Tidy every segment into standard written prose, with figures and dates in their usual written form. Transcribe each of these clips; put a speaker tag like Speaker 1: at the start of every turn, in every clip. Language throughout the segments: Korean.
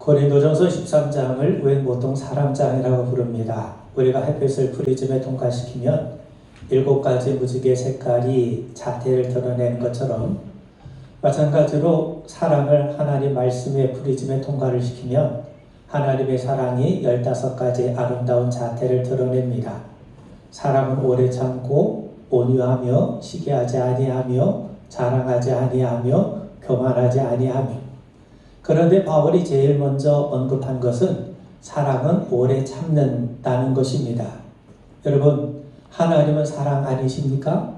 Speaker 1: 고린도전서 13장을 왜 보통 사람장이라고 부릅니다. 우리가 햇빛을 프리즘에 통과시키면 7가지 무지개 색깔이 자태를 드러내는 것처럼 마찬가지로 사랑을 하나님 말씀의 프리즘에 통과를 시키면 하나님의 사랑이 15가지 아름다운 자태를 드러냅니다. 사랑은 오래 참고 온유하며 시기하지 아니하며 자랑하지 아니하며 교만하지 아니하며. 그런데 바울이 제일 먼저 언급한 것은 사랑은 오래 참는다는 것입니다. 여러분, 하나님은 사랑 아니십니까?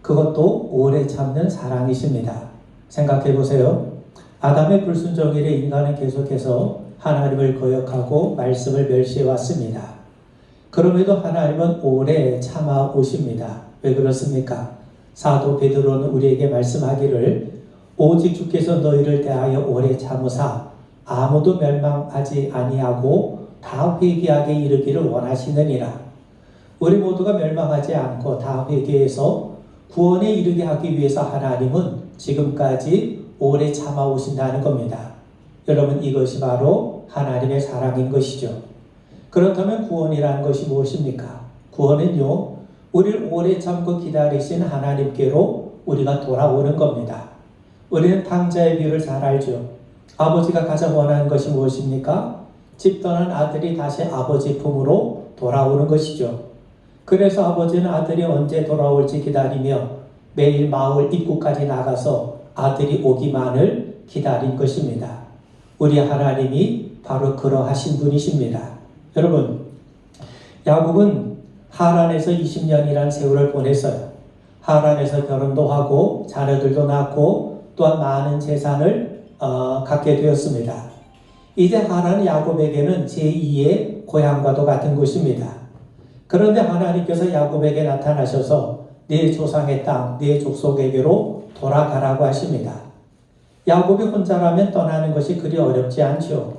Speaker 1: 그것도 오래 참는 사랑이십니다. 생각해 보세요. 아담의 불순종 이래 인간은 계속해서 하나님을 거역하고 말씀을 멸시해 왔습니다. 그럼에도 하나님은 오래 참아 오십니다. 왜 그렇습니까? 사도 베드로는 우리에게 말씀하기를 오직 주께서 너희를 대하여 오래 참으사 아무도 멸망하지 아니하고 다 회개하게 이르기를 원하시느니라. 우리 모두가 멸망하지 않고 다 회개해서 구원에 이르게 하기 위해서 하나님은 지금까지 오래 참아오신다는 겁니다. 여러분, 이것이 바로 하나님의 사랑인 것이죠. 그렇다면 구원이라는 것이 무엇입니까? 구원은요, 우리를 오래 참고 기다리신 하나님께로 우리가 돌아오는 겁니다. 우리는 탕자의 비유를 잘 알죠. 아버지가 가장 원하는 것이 무엇입니까? 집 떠난 아들이 다시 아버지 품으로 돌아오는 것이죠. 그래서 아버지는 아들이 언제 돌아올지 기다리며 매일 마을 입구까지 나가서 아들이 오기만을 기다린 것입니다. 우리 하나님이 바로 그러하신 분이십니다. 여러분, 야곱은 하란에서 20년이라는 세월을 보냈어요. 하란에서 결혼도 하고 자녀들도 낳고 또한 많은 재산을 갖게 되었습니다. 이제 하란은 야곱에게는 제2의 고향과도 같은 곳입니다. 그런데 하나님께서 야곱에게 나타나셔서 네 조상의 땅, 네 족속에게로 돌아가라고 하십니다. 야곱이 혼자라면 떠나는 것이 그리 어렵지 않죠.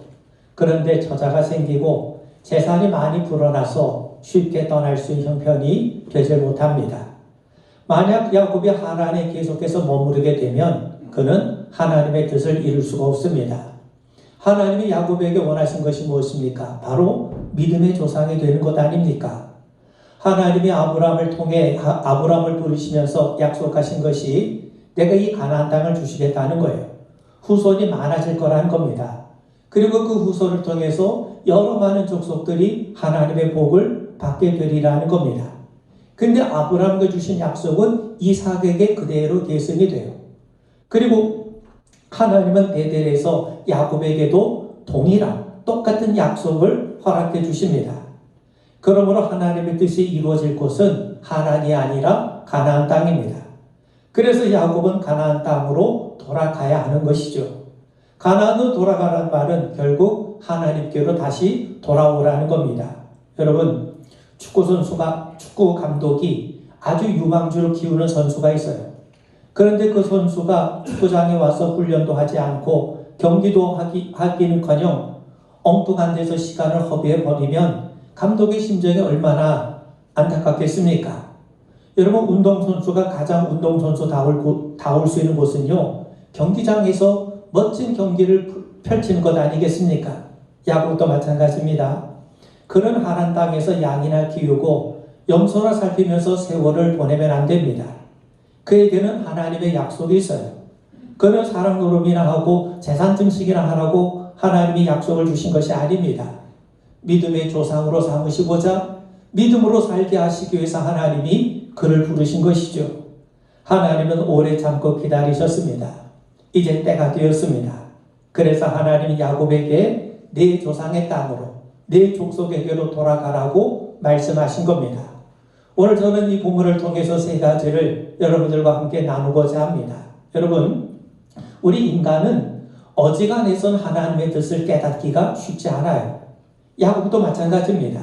Speaker 1: 그런데 처자가 생기고 재산이 많이 불어나서 쉽게 떠날 수 있는 형편이 되지 못합니다. 만약 야곱이 하란에 계속해서 머무르게 되면 그는 하나님의 뜻을 이룰 수가 없습니다. 하나님이 야곱에게 원하신 것이 무엇입니까? 바로 믿음의 조상이 되는 것 아닙니까? 하나님이 아브라함을 통해 아브라함을 부르시면서 약속하신 것이 내가 이 가나안 땅을 주시겠다는 거예요. 후손이 많아질 거라는 겁니다. 그리고 그 후손을 통해서 여러 많은 족속들이 하나님의 복을 받게 되리라는 겁니다. 근데 아브라함께 주신 약속은 이삭에게 그대로 계승이 돼요. 그리고 하나님은 베델에서 야곱에게도 동일한 똑같은 약속을 허락해 주십니다. 그러므로 하나님의 뜻이 이루어질 곳은 하란이 아니라 가나안 땅입니다. 그래서 야곱은 가나안 땅으로 돌아가야 하는 것이죠. 가나안으로 돌아가라는 말은 결국 하나님께로 다시 돌아오라는 겁니다. 여러분, 축구 감독이 아주 유망주를 키우는 선수가 있어요. 그런데 그 선수가 축구장에 와서 훈련도 하지 않고 경기도 하기는커녕 엉뚱한 데서 시간을 허비해 버리면 감독의 심정이 얼마나 안타깝겠습니까? 여러분, 운동선수가 가장 운동선수다울 수 있는 곳은요, 경기장에서 멋진 경기를 펼치는 것 아니겠습니까? 야구도 마찬가지입니다. 그런 하란 땅에서 양이나 키우고 염소나 살피면서 세월을 보내면 안 됩니다. 그에게는 하나님의 약속이 있어요. 그는 사랑 노름이나 하고 재산 증식이나 하라고 하나님이 약속을 주신 것이 아닙니다. 믿음의 조상으로 삼으시고자 믿음으로 살게 하시기 위해서 하나님이 그를 부르신 것이죠. 하나님은 오래 참고 기다리셨습니다. 이제 때가 되었습니다. 그래서 하나님이 야곱에게 네 조상의 땅으로, 네 족속에게로 돌아가라고 말씀하신 겁니다. 오늘 저는 이 본문을 통해서 3가지를 여러분들과 함께 나누고자 합니다. 여러분, 우리 인간은 어지간해선 하나님의 뜻을 깨닫기가 쉽지 않아요. 야곱도 마찬가지입니다.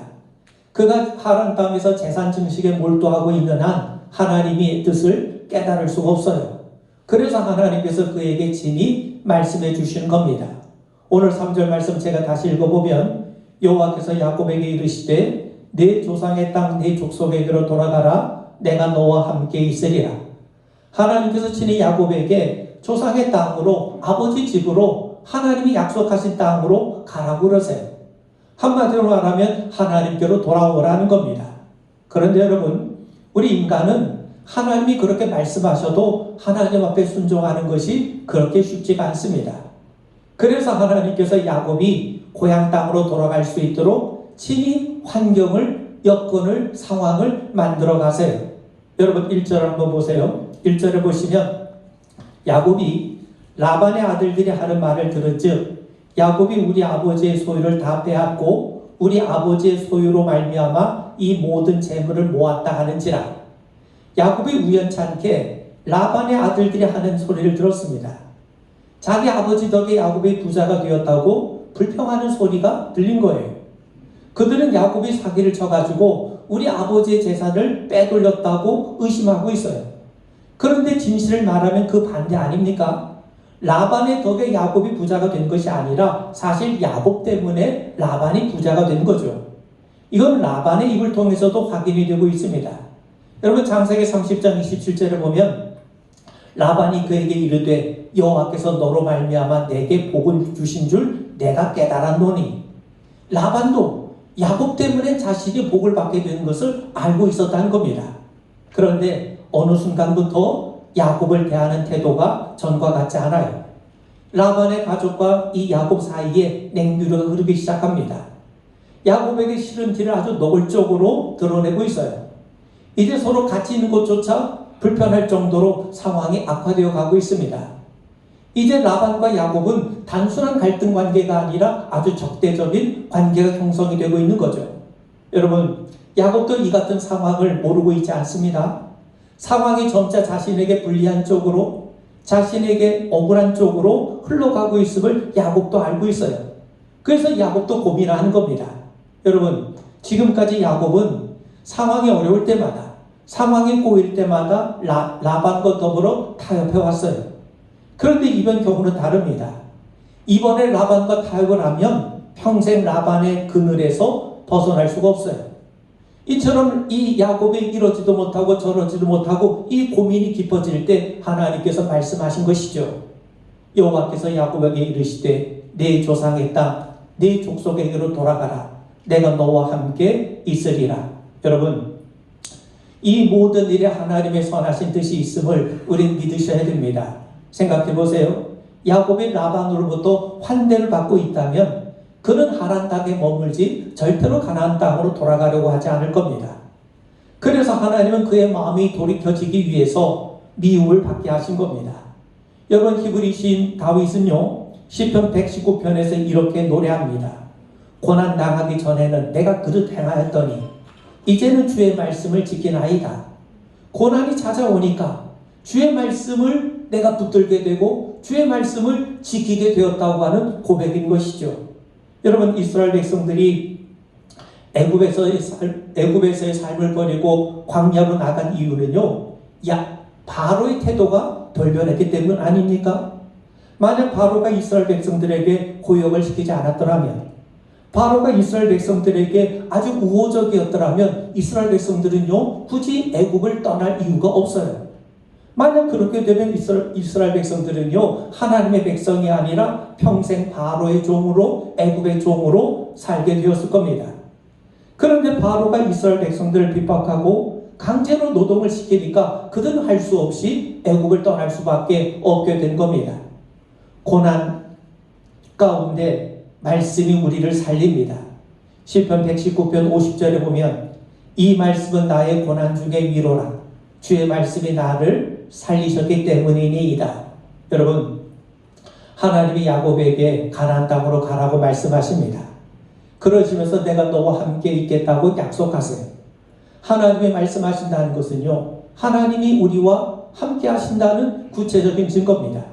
Speaker 1: 그가 하란 땅에서 재산 증식에 몰두하고 있는 한 하나님의 뜻을 깨달을 수가 없어요. 그래서 하나님께서 그에게 친히 말씀해 주시는 겁니다. 오늘 3절 말씀 제가 다시 읽어보면 여호와께서 야곱에게 이르시되 네 조상의 땅 네 족속에게로 돌아가라. 내가 너와 함께 있으리라. 하나님께서 친히 야곱에게 조상의 땅으로 아버지 집으로 하나님이 약속하신 땅으로 가라고 그러세요. 한마디로 말하면 하나님께로 돌아오라는 겁니다. 그런데 여러분, 우리 인간은 하나님이 그렇게 말씀하셔도 하나님 앞에 순종하는 것이 그렇게 쉽지가 않습니다. 그래서 하나님께서 야곱이 고향 땅으로 돌아갈 수 있도록 친히 환경을, 여건을, 상황을 만들어 가세요. 여러분 1절 한번 보세요. 1절에 보시면 야곱이 라반의 아들들이 하는 말을 들은즉 야곱이 우리 아버지의 소유를 다 빼앗고 우리 아버지의 소유로 말미암아 이 모든 재물을 모았다 하는지라. 야곱이 우연찮게 라반의 아들들이 하는 소리를 들었습니다. 자기 아버지 덕에 야곱이 부자가 되었다고 불평하는 소리가 들린 거예요. 그들은 야곱이 사기를 쳐가지고 우리 아버지의 재산을 빼돌렸다고 의심하고 있어요. 그런데 진실을 말하면 그 반대 아닙니까? 라반의 덕에 야곱이 부자가 된 것이 아니라 사실 야곱 때문에 라반이 부자가 된 거죠. 이건 라반의 입을 통해서도 확인이 되고 있습니다. 여러분 창세기 30장 27절에 보면 라반이 그에게 이르되 여호와께서 너로 말미암아 내게 복을 주신 줄 내가 깨달았노니. 라반도 야곱 때문에 자신이 복을 받게 된 것을 알고 있었다는 겁니다. 그런데 어느 순간부터 야곱을 대하는 태도가 전과 같지 않아요. 라반의 가족과 이 야곱 사이에 냉류가 흐르기 시작합니다. 야곱에게 싫은 티를 아주 노골적으로 드러내고 있어요. 이제 서로 같이 있는 것조차 불편할 정도로 상황이 악화되어 가고 있습니다. 이제 라반과 야곱은 단순한 갈등 관계가 아니라 아주 적대적인 관계가 형성이 되고 있는 거죠. 여러분, 야곱도 이 같은 상황을 모르고 있지 않습니다. 상황이 점차 자신에게 불리한 쪽으로, 자신에게 억울한 쪽으로 흘러가고 있음을 야곱도 알고 있어요. 그래서 야곱도 고민하는 겁니다. 여러분, 지금까지 야곱은 상황이 어려울 때마다, 상황이 꼬일 때마다 라반과 더불어 타협해 왔어요. 그런데 이번 경우는 다릅니다. 이번에 라반과 타협을 하면 평생 라반의 그늘에서 벗어날 수가 없어요. 이처럼 이 야곱이 이러지도 못하고 저러지도 못하고 이 고민이 깊어질 때 하나님께서 말씀하신 것이죠. 여호와께서 야곱에게 이르시되 내 조상의 땅, 내 족속에게로 돌아가라. 내가 너와 함께 있으리라. 여러분, 이 모든 일에 하나님의 선하신 뜻이 있음을 우리는 믿으셔야 됩니다. 생각해 보세요. 야곱이 라반으로부터 환대를 받고 있다면 그는 하란 땅에 머물지 절대로 가나안 땅으로 돌아가려고 하지 않을 겁니다. 그래서 하나님은 그의 마음이 돌이켜지기 위해서 미움을 받게 하신 겁니다. 여러분, 히브리 시인 다윗은요, 시편 119편에서 이렇게 노래합니다. 고난 당하기 전에는 내가 그릇 행하였더니 이제는 주의 말씀을 지키나이다. 고난이 찾아오니까 주의 말씀을 내가 붙들게 되고 주의 말씀을 지키게 되었다고 하는 고백인 것이죠. 여러분, 이스라엘 백성들이 애굽에서의 삶을 버리고 광야로 나간 이유는요, 바로의 태도가 돌변했기 때문 아닙니까? 만약 바로가 이스라엘 백성들에게 고역을 시키지 않았더라면, 바로가 이스라엘 백성들에게 아주 우호적이었더라면 이스라엘 백성들은요, 굳이 애굽을 떠날 이유가 없어요. 만약 그렇게 되면 이스라엘 백성들은요, 하나님의 백성이 아니라 평생 바로의 종으로, 애굽의 종으로 살게 되었을 겁니다. 그런데 바로가 이스라엘 백성들을 핍박하고 강제로 노동을 시키니까 그들은 할 수 없이 애굽을 떠날 수밖에 없게 된 겁니다. 고난 가운데 말씀이 우리를 살립니다. 시편 119편 50절에 보면 이 말씀은 나의 고난 중에 위로라. 주의 말씀이 나를 살리셨기 때문이니이다. 여러분, 하나님이 야곱에게 가나안 땅으로 가라고 말씀하십니다. 그러시면서 내가 너와 함께 있겠다고 약속하세요. 하나님이 말씀하신다는 것은요, 하나님이 우리와 함께 하신다는 구체적인 증거입니다.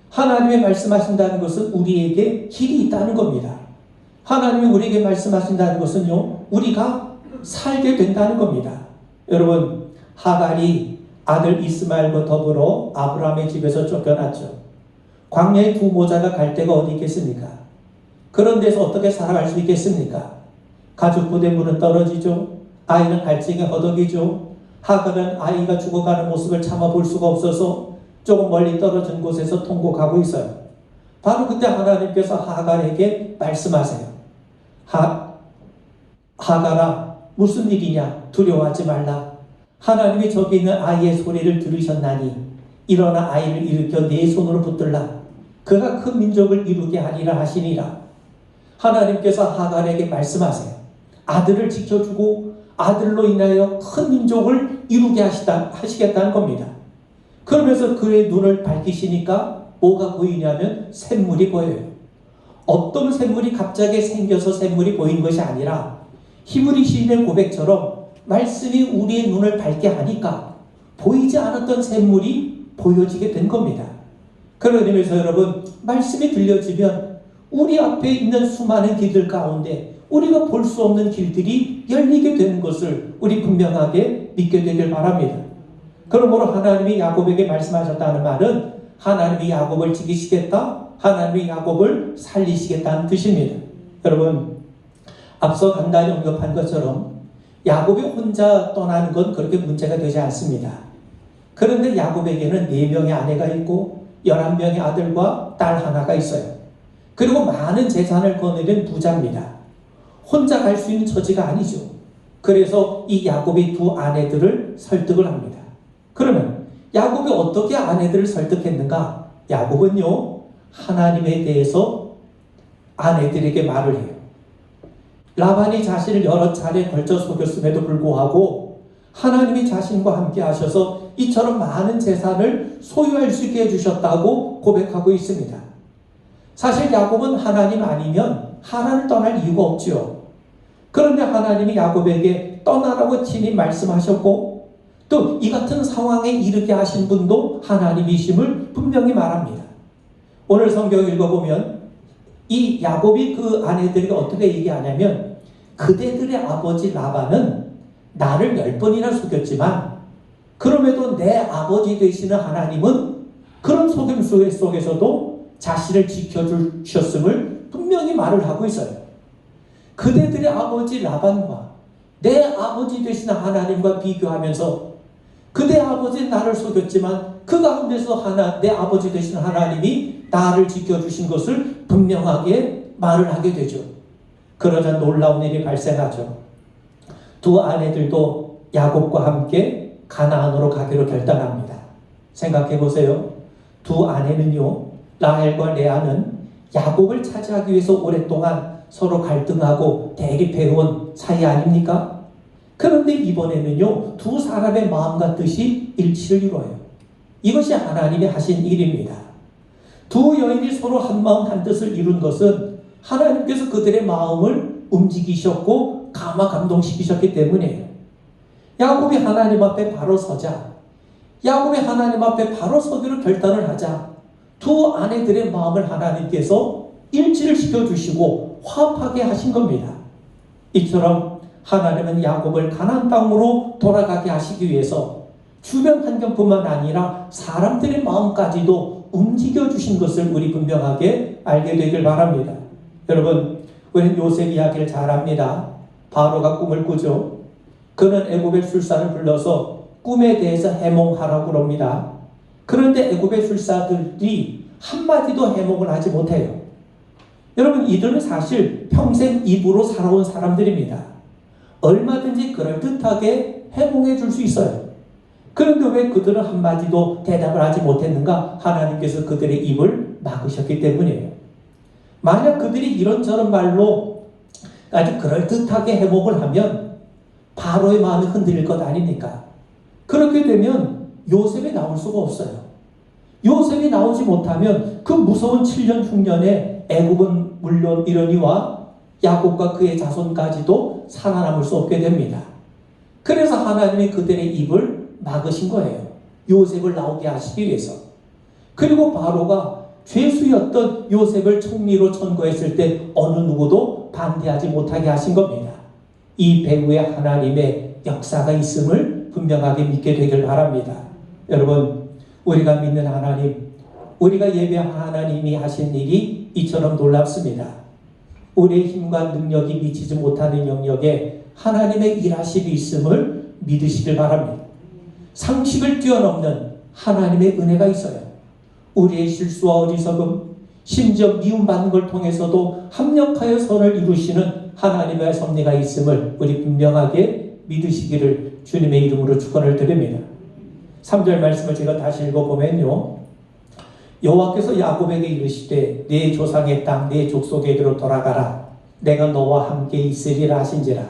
Speaker 1: 하나님이 말씀하신다는 것은 우리에게 길이 있다는 겁니다. 하나님이 우리에게 말씀하신다는 것은요, 우리가 살게 된다는 겁니다. 여러분, 하갈이 아들 이스마엘과 더불어 아브라함의 집에서 쫓겨났죠. 광야의 두 모자가 갈 데가 어디 있겠습니까? 그런 데서 어떻게 살아갈 수 있겠습니까? 가죽 부대물은 떨어지죠. 아이는 갈증에 허덕이죠. 하갈은 아이가 죽어가는 모습을 참아볼 수가 없어서 조금 멀리 떨어진 곳에서 통곡하고 있어요. 바로 그때 하나님께서 하갈에게 말씀하세요. 하갈아, 무슨 일이냐? 두려워하지 말라. 하나님이 저기 있는 아이의 소리를 들으셨나니 일어나 아이를 일으켜 네 손으로 붙들라. 그가 큰 민족을 이루게 하리라 하시니라. 하나님께서 하갈에게 말씀하세요. 아들을 지켜주고 아들로 인하여 큰 민족을 이루게 하시겠다는 겁니다. 그러면서 그의 눈을 밝히시니까 뭐가 보이냐면 샘물이 보여요. 어떤 샘물이 갑자기 생겨서 샘물이 보인 것이 아니라 히브리 시인의 고백처럼 말씀이 우리의 눈을 밝게 하니까 보이지 않았던 샘물이 보여지게 된 겁니다. 그런 의미에서 여러분, 말씀이 들려지면 우리 앞에 있는 수많은 길들 가운데 우리가 볼 수 없는 길들이 열리게 되는 것을 우리 분명하게 믿게 되길 바랍니다. 그러므로 하나님이 야곱에게 말씀하셨다는 말은 하나님이 야곱을 지키시겠다, 하나님이 야곱을 살리시겠다는 뜻입니다. 여러분, 앞서 간단히 언급한 것처럼 야곱이 혼자 떠나는 건 그렇게 문제가 되지 않습니다. 그런데 야곱에게는 4명의 아내가 있고 11명의 아들과 딸 하나가 있어요. 그리고 많은 재산을 거느린 부자입니다. 혼자 갈 수 있는 처지가 아니죠. 그래서 이 야곱이 2 아내들을 설득을 합니다. 그러면 야곱이 어떻게 아내들을 설득했는가? 야곱은요, 하나님에 대해서 아내들에게 말을 해요. 라반이 자신을 여러 차례 걸쳐 속였음에도 불구하고 하나님이 자신과 함께 하셔서 이처럼 많은 재산을 소유할 수 있게 해주셨다고 고백하고 있습니다. 사실 야곱은 하나님 아니면 하란을 떠날 이유가 없지요. 그런데 하나님이 야곱에게 떠나라고 친히 말씀하셨고 또 이 같은 상황에 이르게 하신 분도 하나님이심을 분명히 말합니다. 오늘 성경 읽어보면 이 야곱이 그 아내들에게 어떻게 얘기하냐면 그대들의 아버지 라반은 나를 10번이나 속였지만 그럼에도 내 아버지 되시는 하나님은 그런 속임수 속에서도 자신을 지켜주셨음을 분명히 말을 하고 있어요. 그대들의 아버지 라반과 내 아버지 되시는 하나님과 비교하면서 그대 아버지는 나를 속였지만 그 가운데서 내 아버지 되시는 하나님이 나를 지켜주신 것을 분명하게 말을 하게 되죠. 그러자 놀라운 일이 발생하죠. 2 아내들도 야곱과 함께 가나안으로 가기로 결단합니다. 생각해 보세요. 2 아내는요, 라헬과 레아는 야곱을 차지하기 위해서 오랫동안 서로 갈등하고 대립해온 사이 아닙니까? 그런데 이번에는요, 2 사람의 마음과 뜻이 일치를 이루어요. 이것이 하나님이 하신 일입니다. 2 여인이 서로 한 마음 한 뜻을 이룬 것은 하나님께서 그들의 마음을 움직이셨고 감동시키셨기 때문이에요. 야곱이 하나님 앞에 바로 서자, 야곱이 하나님 앞에 바로 서기로 결단을 하자 2 아내들의 마음을 하나님께서 일치를 시켜주시고 화합하게 하신 겁니다. 이처럼 하나님은 야곱을 가나안 땅으로 돌아가게 하시기 위해서 주변 환경뿐만 아니라 사람들의 마음까지도 움직여주신 것을 우리 분명하게 알게 되길 바랍니다. 여러분, 우리는 요셉 이야기를 잘 압니다. 바로가 꿈을 꾸죠. 그는 애굽의 술사를 불러서 꿈에 대해서 해몽하라고 합니다. 그런데 애굽의 술사들이 한마디도 해몽을 하지 못해요. 여러분, 이들은 사실 평생 입으로 살아온 사람들입니다. 얼마든지 그럴듯하게 해몽해 줄 수 있어요. 그런데 왜 그들은 한마디도 대답을 하지 못했는가? 하나님께서 그들의 입을 막으셨기 때문이에요. 만약 그들이 이런저런 말로 아주 그럴듯하게 해몽을 하면 바로의 마음이 흔들릴 것 아닙니까? 그렇게 되면 요셉이 나올 수가 없어요. 요셉이 나오지 못하면 그 무서운 7년 흉년에 애굽은 물론 이러니와 야곱과 그의 자손까지도 살아남을 수 없게 됩니다. 그래서 하나님이 그들의 입을 막으신 거예요. 요셉을 나오게 하시기 위해서. 그리고 바로가 죄수였던 요셉을 총리로 천거했을 때 어느 누구도 반대하지 못하게 하신 겁니다. 이 배후에 하나님의 역사가 있음을 분명하게 믿게 되길 바랍니다. 여러분, 우리가 믿는 하나님, 우리가 예배한 하나님이 하신 일이 이처럼 놀랍습니다. 우리의 힘과 능력이 미치지 못하는 영역에 하나님의 일하심이 있음을 믿으시길 바랍니다. 상식을 뛰어넘는 하나님의 은혜가 있어요. 우리의 실수와 어리석음, 심지어 미움받는 걸 통해서도 합력하여 선을 이루시는 하나님의 섭리가 있음을 우리 분명하게 믿으시기를 주님의 이름으로 축원을 드립니다. 3절 말씀을 제가 다시 읽어보면요. 여호와께서 야곱에게 이르시되 네 조상의 땅 네 족속에게로 돌아가라. 내가 너와 함께 있으리라 하신지라.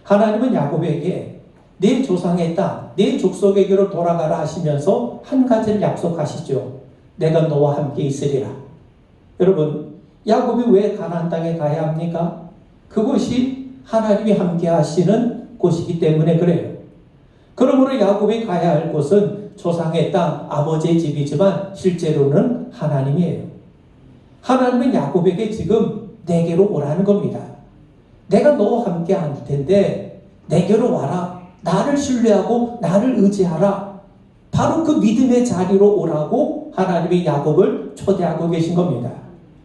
Speaker 1: 하나님은 야곱에게 네 조상의 땅 네 족속에게로 돌아가라 하시면서 한 가지를 약속하시죠. 내가 너와 함께 있으리라. 여러분, 야곱이 왜 가나안 땅에 가야 합니까? 그곳이 하나님이 함께 하시는 곳이기 때문에 그래요. 그러므로 야곱이 가야 할 곳은 조상의 땅, 아버지의 집이지만 실제로는 하나님이에요. 하나님은 야곱에게 지금 내게로 오라는 겁니다. 내가 너와 함께 할 텐데 내게로 와라. 나를 신뢰하고 나를 의지하라. 바로 그 믿음의 자리로 오라고 하나님이 야곱을 초대하고 계신 겁니다.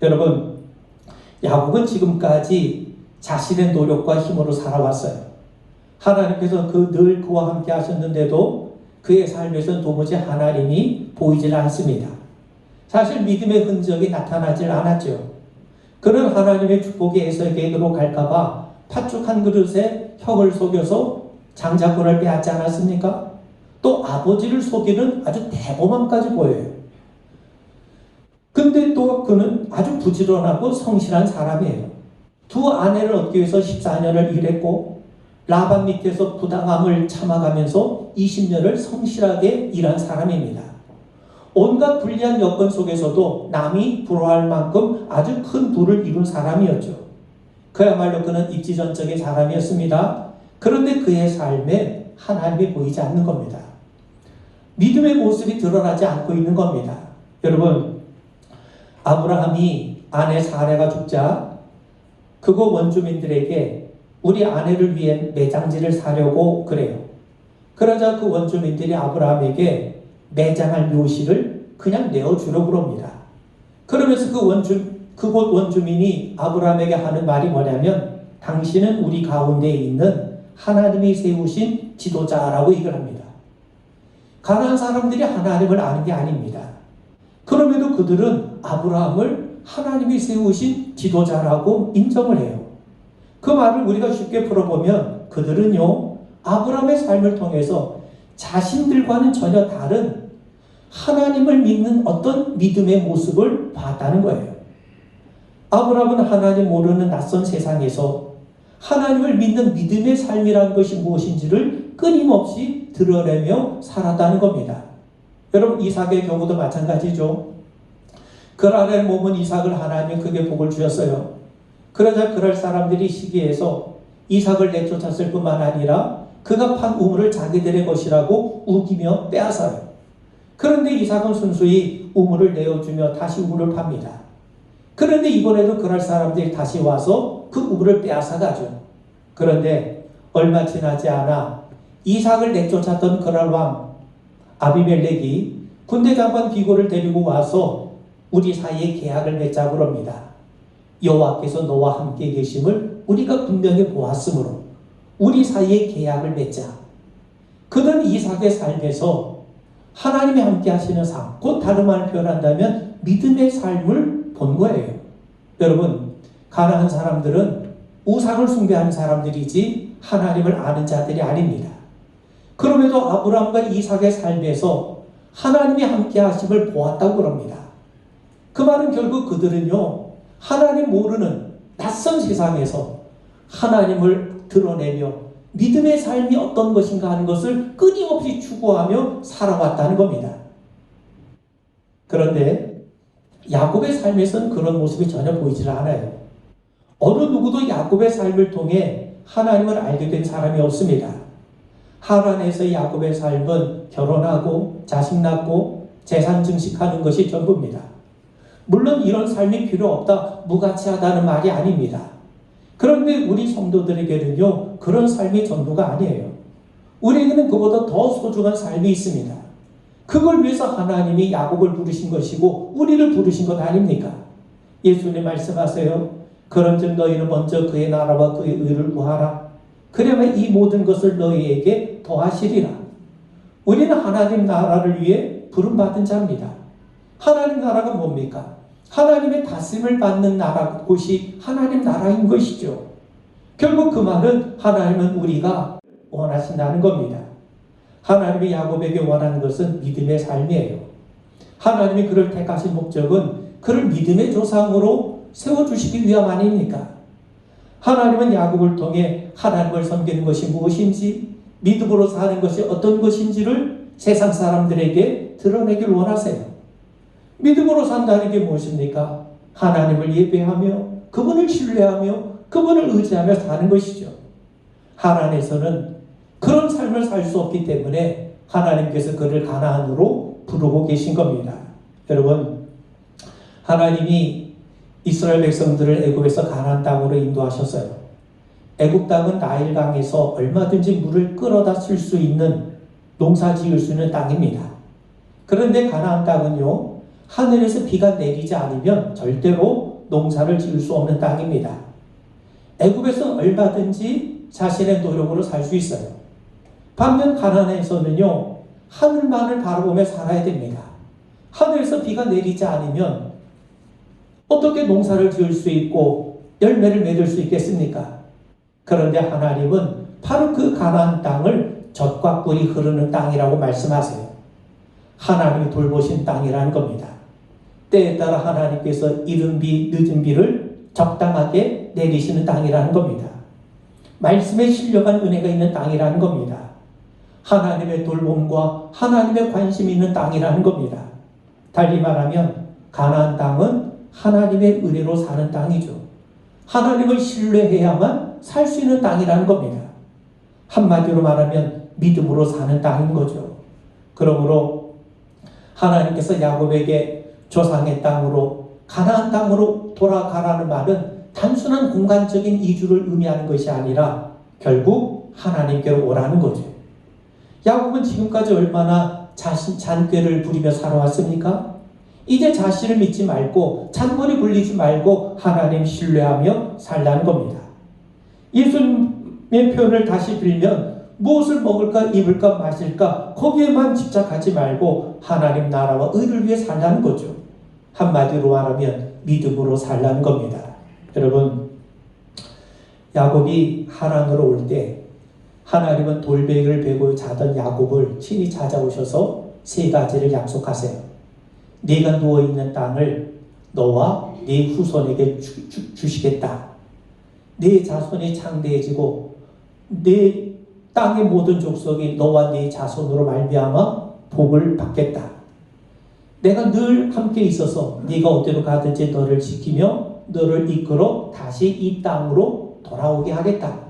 Speaker 1: 여러분, 야곱은 지금까지 자신의 노력과 힘으로 살아왔어요. 하나님께서 늘 그와 함께 하셨는데도 그의 삶에서는 도무지 하나님이 보이질 않습니다. 사실 믿음의 흔적이 나타나질 않았죠. 그는 하나님의 축복이 에서에게로 갈까봐 팥죽 한 그릇에 형을 속여서 장자권을 빼앗지 않았습니까? 또 아버지를 속이는 아주 대범함까지 보여요. 근데 또 그는 아주 부지런하고 성실한 사람이에요. 두 아내를 얻기 위해서 14년을 일했고 라반 밑에서 부당함을 참아가면서 20년을 성실하게 일한 사람입니다. 온갖 불리한 여건 속에서도 남이 부러워할 만큼 아주 큰 부를 이룬 사람이었죠. 그야말로 그는 입지전적인 사람이었습니다. 그런데 그의 삶에 하나님이 보이지 않는 겁니다. 믿음의 모습이 드러나지 않고 있는 겁니다. 여러분, 아브라함이 아내 사레가 죽자 그곳 원주민들에게 우리 아내를 위해 매장지를 사려고 그래요. 그러자 그 원주민들이 아브라함에게 매장할 묘실을 그냥 내어주려고 그럽니다. 그러면서 그곳 원주민이 아브라함에게 하는 말이 뭐냐면 당신은 우리 가운데 있는 하나님이 세우신 지도자라고 얘기를 합니다. 가나안 사람들이 하나님을 아는 게 아닙니다. 그럼에도 그들은 아브라함을 하나님이 세우신 지도자라고 인정을 해요. 그 말을 우리가 쉽게 풀어보면 그들은요, 아브라함의 삶을 통해서 자신들과는 전혀 다른 하나님을 믿는 어떤 믿음의 모습을 봤다는 거예요. 아브라함은 하나님 모르는 낯선 세상에서 하나님을 믿는 믿음의 삶이라는 것이 무엇인지를 끊임없이 드러내며 살았다는 겁니다. 여러분, 이삭의 경우도 마찬가지죠. 그랄의 몸은 이삭을 하나님이 크게 복을 주셨어요. 그러자 그럴 사람들이 시기해서 이삭을 내쫓았을 뿐만 아니라 그가 판 우물을 자기들의 것이라고 우기며 빼앗아요. 그런데 이삭은 순수히 우물을 내어주며 다시 우물을 팝니다. 그런데 이번에도 그럴 사람들이 다시 와서 그 우물을 빼앗아가죠. 그런데 얼마 지나지 않아 이삭을 내쫓았던 그랄 왕 아비멜렉이 군대 장관 비고를 데리고 와서 우리 사이에 계약을 맺자고 합니다. 여호와께서 너와 함께 계심을 우리가 분명히 보았으므로 우리 사이에 계약을 맺자. 그는 이삭의 삶에서 하나님이 함께 하시는 삶, 곧 다른 말을 표현한다면 믿음의 삶을 본 거예요. 여러분, 가나안 사람들은 우상을 숭배하는 사람들이지 하나님을 아는 자들이 아닙니다. 그럼에도 아브라함과 이삭의 삶에서 하나님이 함께 하심을 보았다고 그럽니다. 그 말은 결국 그들은요, 하나님 모르는 낯선 세상에서 하나님을 드러내며 믿음의 삶이 어떤 것인가 하는 것을 끊임없이 추구하며 살아왔다는 겁니다. 그런데 야곱의 삶에서는 그런 모습이 전혀 보이질 않아요. 어느 누구도 야곱의 삶을 통해 하나님을 알게 된 사람이 없습니다. 하란에서 야곱의 삶은 결혼하고 자식 낳고 재산 증식하는 것이 전부입니다. 물론 이런 삶이 필요 없다, 무가치하다는 말이 아닙니다. 그런데 우리 성도들에게는요, 그런 삶이 전부가 아니에요. 우리에게는 그보다 더 소중한 삶이 있습니다. 그걸 위해서 하나님이 야곱을 부르신 것이고 우리를 부르신 것 아닙니까? 예수님 말씀하세요. 그런즉 너희는 먼저 그의 나라와 그의 의를 구하라. 그러면 이 모든 것을 너희에게 더하시리라. 우리는 하나님 나라를 위해 부름받은 자입니다. 하나님 나라가 뭡니까? 하나님의 다스림을 받는 나라, 곳이 하나님 나라인 것이죠. 결국 그 말은 하나님은 우리가 원하신다는 겁니다. 하나님이 야곱에게 원하는 것은 믿음의 삶이에요. 하나님이 그를 택하신 목적은 그를 믿음의 조상으로 세워주시기 위함 아닙니까? 하나님은 야곱을 통해 하나님을 섬기는 것이 무엇인지, 믿음으로 사는 것이 어떤 것인지를 세상 사람들에게 드러내길 원하세요. 믿음으로 산다는 게 무엇입니까? 하나님을 예배하며 그분을 신뢰하며 그분을 의지하며 사는 것이죠. 하나님께서는 그런 삶을 살 수 없기 때문에 하나님께서 그를 가나안으로 부르고 계신 겁니다. 여러분, 하나님이 이스라엘 백성들을 애굽에서 가나안 땅으로 인도하셨어요. 애굽 땅은 나일강에서 얼마든지 물을 끌어다 쓸 수 있는, 농사 지을 수 있는 땅입니다. 그런데 가나안 땅은요, 하늘에서 비가 내리지 않으면 절대로 농사를 지을 수 없는 땅입니다. 애굽에서 얼마든지 자신의 노력으로 살 수 있어요. 반면 가나안에서는요, 하늘만을 바라보며 살아야 됩니다. 하늘에서 비가 내리지 않으면 어떻게 농사를 지을 수 있고 열매를 맺을 수 있겠습니까? 그런데 하나님은 바로 그 가나안 땅을 젖과 꿀이 흐르는 땅이라고 말씀하세요. 하나님이 돌보신 땅이라는 겁니다. 때에 따라 하나님께서 이른 비, 늦은 비를 적당하게 내리시는 땅이라는 겁니다. 말씀에 신령한 은혜가 있는 땅이라는 겁니다. 하나님의 돌봄과 하나님의 관심이 있는 땅이라는 겁니다. 달리 말하면 가나안 땅은 하나님의 은혜로 사는 땅이죠. 하나님을 신뢰해야만 살 수 있는 땅이라는 겁니다. 한마디로 말하면 믿음으로 사는 땅인 거죠. 그러므로 하나님께서 야곱에게 조상의 땅으로, 가나안 땅으로 돌아가라는 말은 단순한 공간적인 이주를 의미하는 것이 아니라 결국 하나님께로 오라는 거죠. 야곱은 지금까지 얼마나 잔꾀를 부리며 살아왔습니까? 이제 자신을 믿지 말고 잔머리 굴리지 말고 하나님 신뢰하며 살라는 겁니다. 예수님의 표현을 다시 빌면 무엇을 먹을까 입을까 마실까 거기에만 집착하지 말고 하나님 나라와 의를 위해 살라는 거죠. 한마디로 말하면 믿음으로 살라는 겁니다. 여러분, 야곱이 하란으로 올 때 하나님은 돌베개를 베고 자던 야곱을 친히 찾아오셔서 세 가지를 약속하세요. 네가 누워있는 땅을 너와 네 후손에게 주시겠다. 네 자손이 창대해지고 네 땅의 모든 족속이 너와 네 자손으로 말미암아 복을 받겠다. 내가 늘 함께 있어서 네가 어디로 가든지 너를 지키며 너를 이끌어 다시 이 땅으로 돌아오게 하겠다.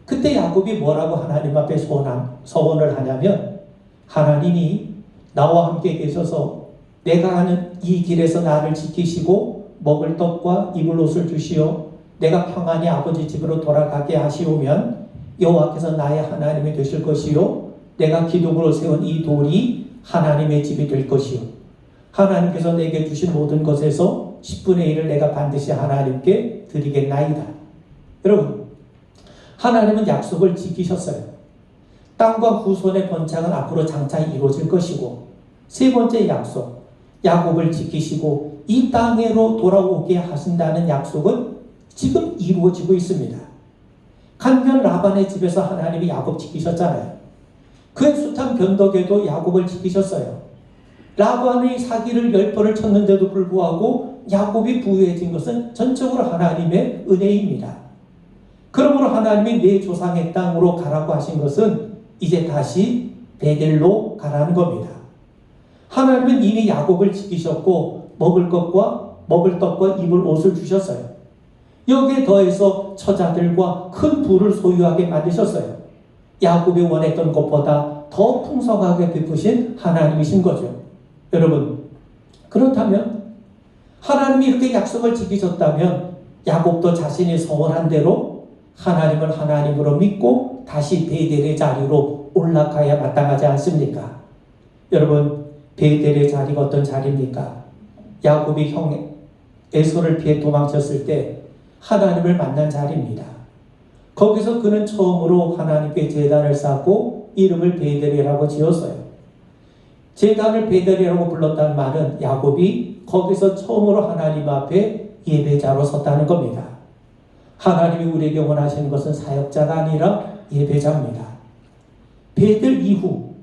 Speaker 1: 그때 야곱이 뭐라고 하나님 앞에 서원을 하냐면, 하나님이 나와 함께 계셔서 내가 가는 이 길에서 나를 지키시고 먹을 떡과 입을 옷을 주시어 내가 평안히 아버지 집으로 돌아가게 하시오면 여호와께서 나의 하나님이 되실 것이요 내가 기둥으로 세운 이 돌이 하나님의 집이 될 것이요 하나님께서 내게 주신 모든 것에서 10분의 1을 내가 반드시 하나님께 드리겠나이다. 여러분, 하나님은 약속을 지키셨어요. 땅과 후손의 번창은 앞으로 장차 이루어질 것이고, 세 번째 약속, 야곱을 지키시고 이 땅으로 돌아오게 하신다는 약속은 지금 이루어지고 있습니다. 간변 라반의 집에서 하나님이 야곱 지키셨잖아요. 그의 숱한 변덕에도 야곱을 지키셨어요. 라반의 사기를 10번을 쳤는데도 불구하고 야곱이 부유해진 것은 전적으로 하나님의 은혜입니다. 그러므로 하나님이 내 조상의 땅으로 가라고 하신 것은 이제 다시 베델로 가라는 겁니다. 하나님은 이미 야곱을 지키셨고 먹을 떡과 입을 옷을 주셨어요. 여기에 더해서 처자들과 큰 부를 소유하게 만드셨어요. 야곱이 원했던 것보다 더 풍성하게 베푸신 하나님이신 거죠. 여러분, 그렇다면 하나님이 이렇게 약속을 지키셨다면 야곱도 자신이 서원한 대로 하나님을 하나님으로 믿고 다시 베델의 자리로 올라가야 마땅하지 않습니까? 여러분, 베델의 자리가 어떤 자리입니까? 야곱이 형 에서를 피해 도망쳤을 때 하나님을 만난 자리입니다. 거기서 그는 처음으로 하나님께 제단을 쌓고 이름을 베델이라고 지었어요. 제단을 베델이라고 불렀다는 말은 야곱이 거기서 처음으로 하나님 앞에 예배자로 섰다는 겁니다. 하나님이 우리에게 원하시는 것은 사역자가 아니라 예배자입니다. 베델 이후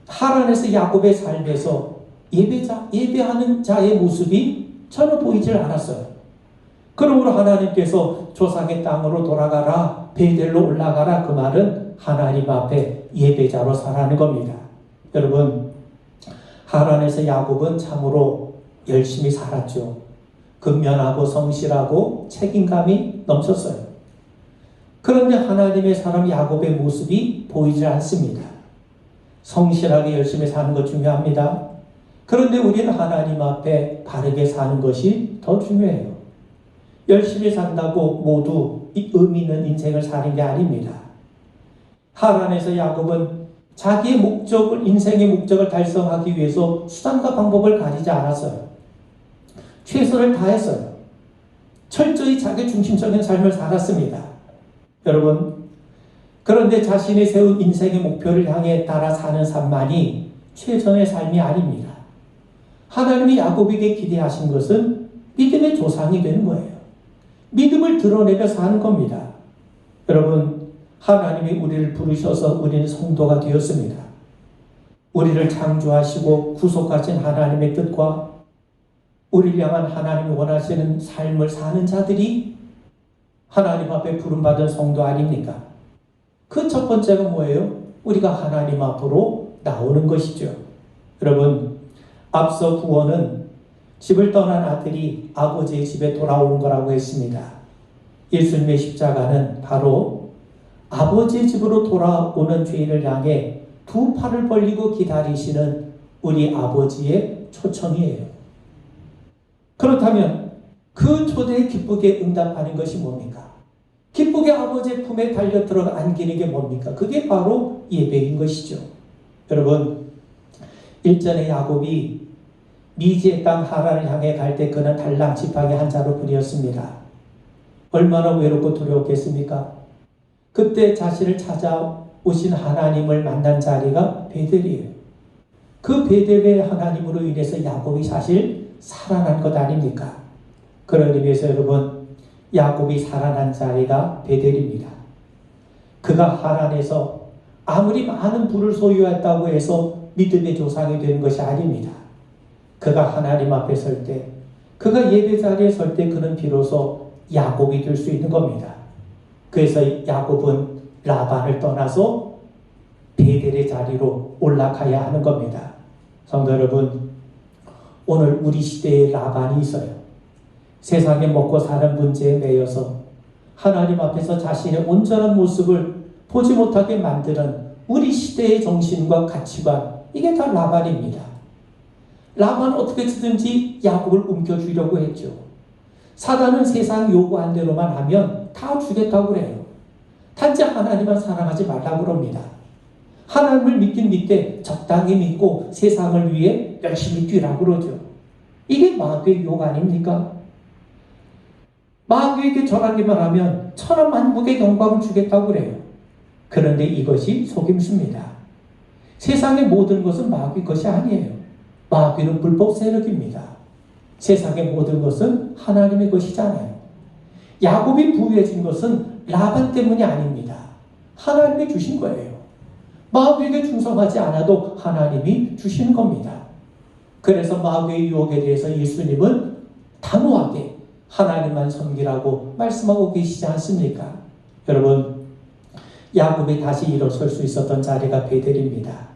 Speaker 1: 하란에서 야곱의 삶에서 예배하는 자의 모습이 전혀 보이질 않았어요. 그러므로 하나님께서 조상의 땅으로 돌아가라, 베델로 올라가라, 그 말은 하나님 앞에 예배자로 서라는 겁니다. 여러분, 하란에서 야곱은 참으로 열심히 살았죠. 근면하고 성실하고 책임감이 넘쳤어요. 그런데 하나님의 사람 야곱의 모습이 보이질 않습니다. 성실하게 열심히 사는 것 중요합니다. 그런데 우리는 하나님 앞에 바르게 사는 것이 더 중요해요. 열심히 산다고 모두 의미 있는 인생을 사는 게 아닙니다. 하란에서 야곱은 자기의 목적을, 인생의 목적을 달성하기 위해서 수단과 방법을 가지지 않았어요. 최선을 다했어요. 철저히 자기 중심적인 삶을 살았습니다. 여러분, 그런데 자신이 세운 인생의 목표를 향해 따라 사는 삶만이 최선의 삶이 아닙니다. 하나님이 야곱에게 기대하신 것은 믿음의 조상이 되는 거예요. 믿음을 드러내며 사는 겁니다. 여러분, 하나님이 우리를 부르셔서 우리는 성도가 되었습니다. 우리를 창조하시고 구속하신 하나님의 뜻과 우리를 향한 하나님이 원하시는 삶을 사는 자들이 하나님 앞에 부름받은 성도 아닙니까? 그 첫 번째가 뭐예요? 우리가 하나님 앞으로 나오는 것이죠. 여러분, 앞서 구원은 집을 떠난 아들이 아버지의 집에 돌아오는 거라고 했습니다. 예수님의 십자가는 바로 아버지의 집으로 돌아오는 죄인을 향해 두 팔을 벌리고 기다리시는 우리 아버지의 초청이에요. 그렇다면 그 초대에 기쁘게 응답하는 것이 뭡니까? 기쁘게 아버지의 품에 달려 들어가 안기는 게 뭡니까? 그게 바로 예배인 것이죠. 여러분, 일전에 야곱이 미지의 땅 하란을 향해 갈 때 그는 달랑 지팡이 한 자로 뿐이었습니다. 얼마나 외롭고 두려웠겠습니까? 그때 자신을 찾아오신 하나님을 만난 자리가 베델이에요. 그 베델의 하나님으로 인해서 야곱이 사실 살아난 것 아닙니까? 그런 의미에서 여러분, 야곱이 살아난 자리가 베델입니다. 그가 하란에서 아무리 많은 부를 소유했다고 해서 믿음의 조상이 되는 것이 아닙니다. 그가 하나님 앞에 설 때, 그가 예배 자리에 설 때 그는 비로소 야곱이 될 수 있는 겁니다. 그래서 야곱은 라반을 떠나서 베델의 자리로 올라가야 하는 겁니다. 성도 여러분, 오늘 우리 시대에 라반이 있어요. 세상에 먹고 사는 문제에 매여서 하나님 앞에서 자신의 온전한 모습을 보지 못하게 만드는 우리 시대의 정신과 가치관, 이게 다 라반입니다. 라반은 어떻게든지 야곱을 움켜쥐려고 했죠. 사단은 세상 요구한 대로만 하면 다 주겠다고 그래요. 단지 하나님만 사랑하지 말라고 그럽니다. 하나님을 믿긴 믿되 적당히 믿고 세상을 위해 열심히 뛰라고 그러죠. 이게 마귀의 유혹 아닙니까? 마귀에게 전하기만 하면 천하만국의 영광을 주겠다고 그래요. 그런데 이것이 속임수입니다. 세상의 모든 것은 마귀 것이 아니에요. 마귀는 불법 세력입니다. 세상의 모든 것은 하나님의 것이잖아요. 야곱이 부유해진 것은 라반 때문이 아닙니다. 하나님이 주신 거예요. 마귀에게 충성하지 않아도 하나님이 주시는 겁니다. 그래서 마귀의 유혹에 대해서 예수님은 단호하게 하나님만 섬기라고 말씀하고 계시지 않습니까? 여러분, 야곱이 다시 일어설 수 있었던 자리가 베델입니다.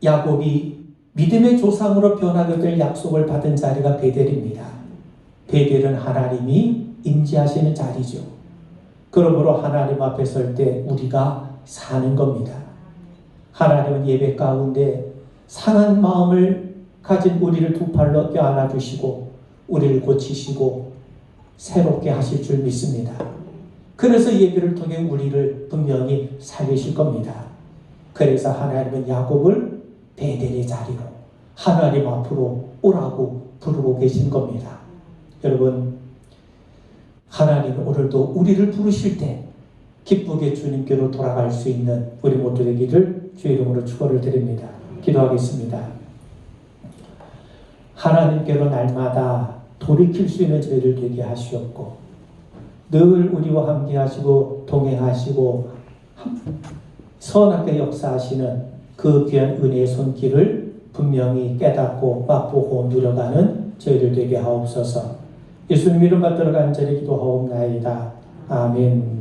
Speaker 1: 야곱이 믿음의 조상으로 변하게 될 약속을 받은 자리가 베델입니다. 베델은 하나님이 임재하시는 자리죠. 그러므로 하나님 앞에 설 때 우리가 사는 겁니다. 하나님은 예배 가운데 상한 마음을 가진 우리를 두 팔로 껴안아 주시고 우리를 고치시고 새롭게 하실 줄 믿습니다. 그래서 예배를 통해 우리를 분명히 살리실 겁니다. 그래서 하나님은 야곱을 베델의 자리로 하나님 앞으로 오라고 부르고 계신 겁니다. 여러분, 하나님은 오늘도 우리를 부르실 때 기쁘게 주님께로 돌아갈 수 있는 우리 모두 되기를 주의 이름으로 축원을 드립니다. 기도하겠습니다. 하나님께로 날마다 돌이킬 수 있는 저희를 되게 하시옵고 늘 우리와 함께 하시고 동행하시고 선하게 역사하시는 그 귀한 은혜의 손길을 분명히 깨닫고 맛보고 누려가는 저희들 되게 하옵소서. 예수님 이름 받들어 간절히 기도하옵나이다. 아멘.